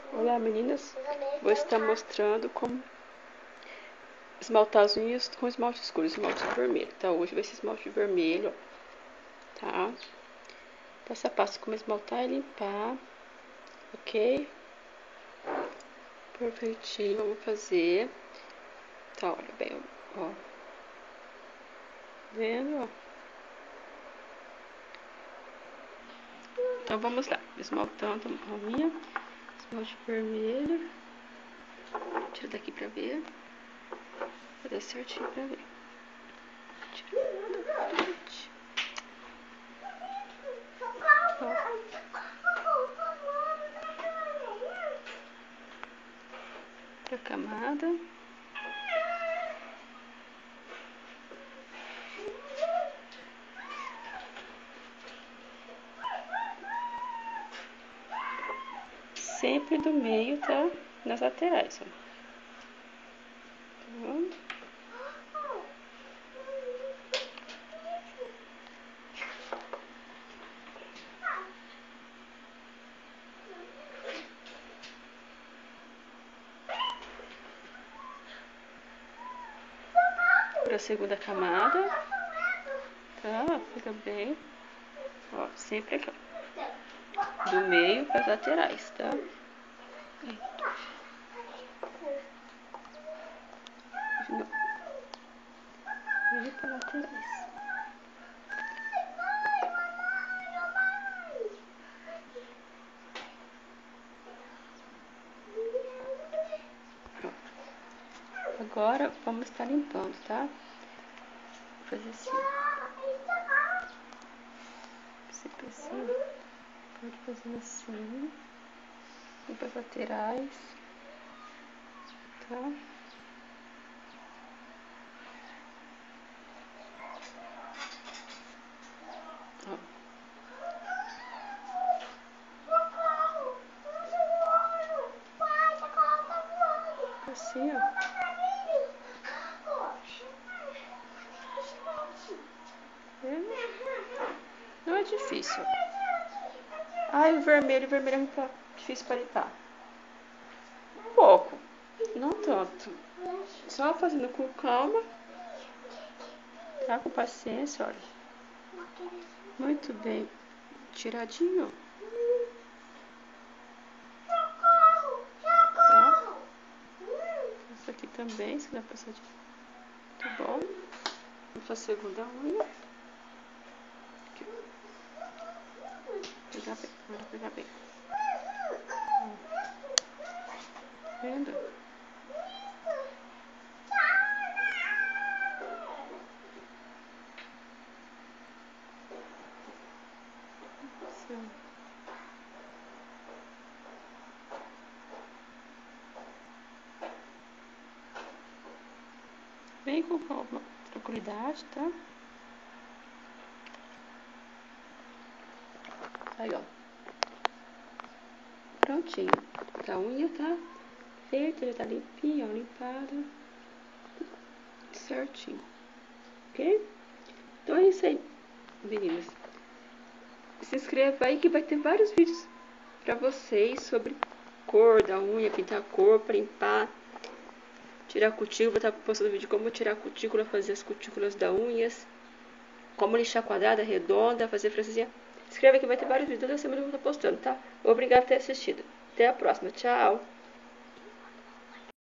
Olá meninas, vou estar mostrando como esmaltar as unhas com esmalte escuro, esmalte vermelho, tá? Hoje vai ser esmalte vermelho, tá? Passo a passo como esmaltar e limpar, ok? Perfeitinho, vamos fazer. Tá, olha bem, ó. Vendo, ó? Então vamos lá, esmaltando a unha, esmalte vermelho. Tira daqui pra ver. Vai dar certinho pra ver. Tira da frente. Outra camada. Sempre do meio, tá? Nas laterais, ó. Tá? Pra segunda camada, tá? Fica bem, ó, sempre aqui, ó, do meio para as laterais, tá? De novo. Meio para laterais. Pronto. Agora vamos estar limpando, tá? Vou fazer assim, você precisa, pode fazer assim, limpa as laterais, tá? Ó. Assim, ó. Não é difícil. Ai, o vermelho é muito difícil para limpar. Um pouco, não tanto. Só fazendo com calma, tá? Com paciência, olha. Muito bem tiradinho. Tá? Isso aqui também, se dá pra passar de... Muito bom. Vamos fazer a segunda unha. Aqui. Pegar bem, agora pegar bem. Vendo? Assim. Vem com calma, tranquilidade, tá? Aí, ó. Prontinho. A unha tá feita, já tá limpinha, ó, limpada. Certinho. Ok? Então é isso aí, meninas. Se inscreva aí que vai ter vários vídeos pra vocês sobre cor da unha, pintar a cor, pra limpar, tirar a cutícula. Vou estar postando vídeo como tirar a cutícula, fazer as cutículas da unhas, como lixar quadrada, redonda, fazer francesinha. Se inscreva que vai ter vários vídeos toda semana eu vou estar postando, tá? Obrigada por ter assistido. Até a próxima. Tchau!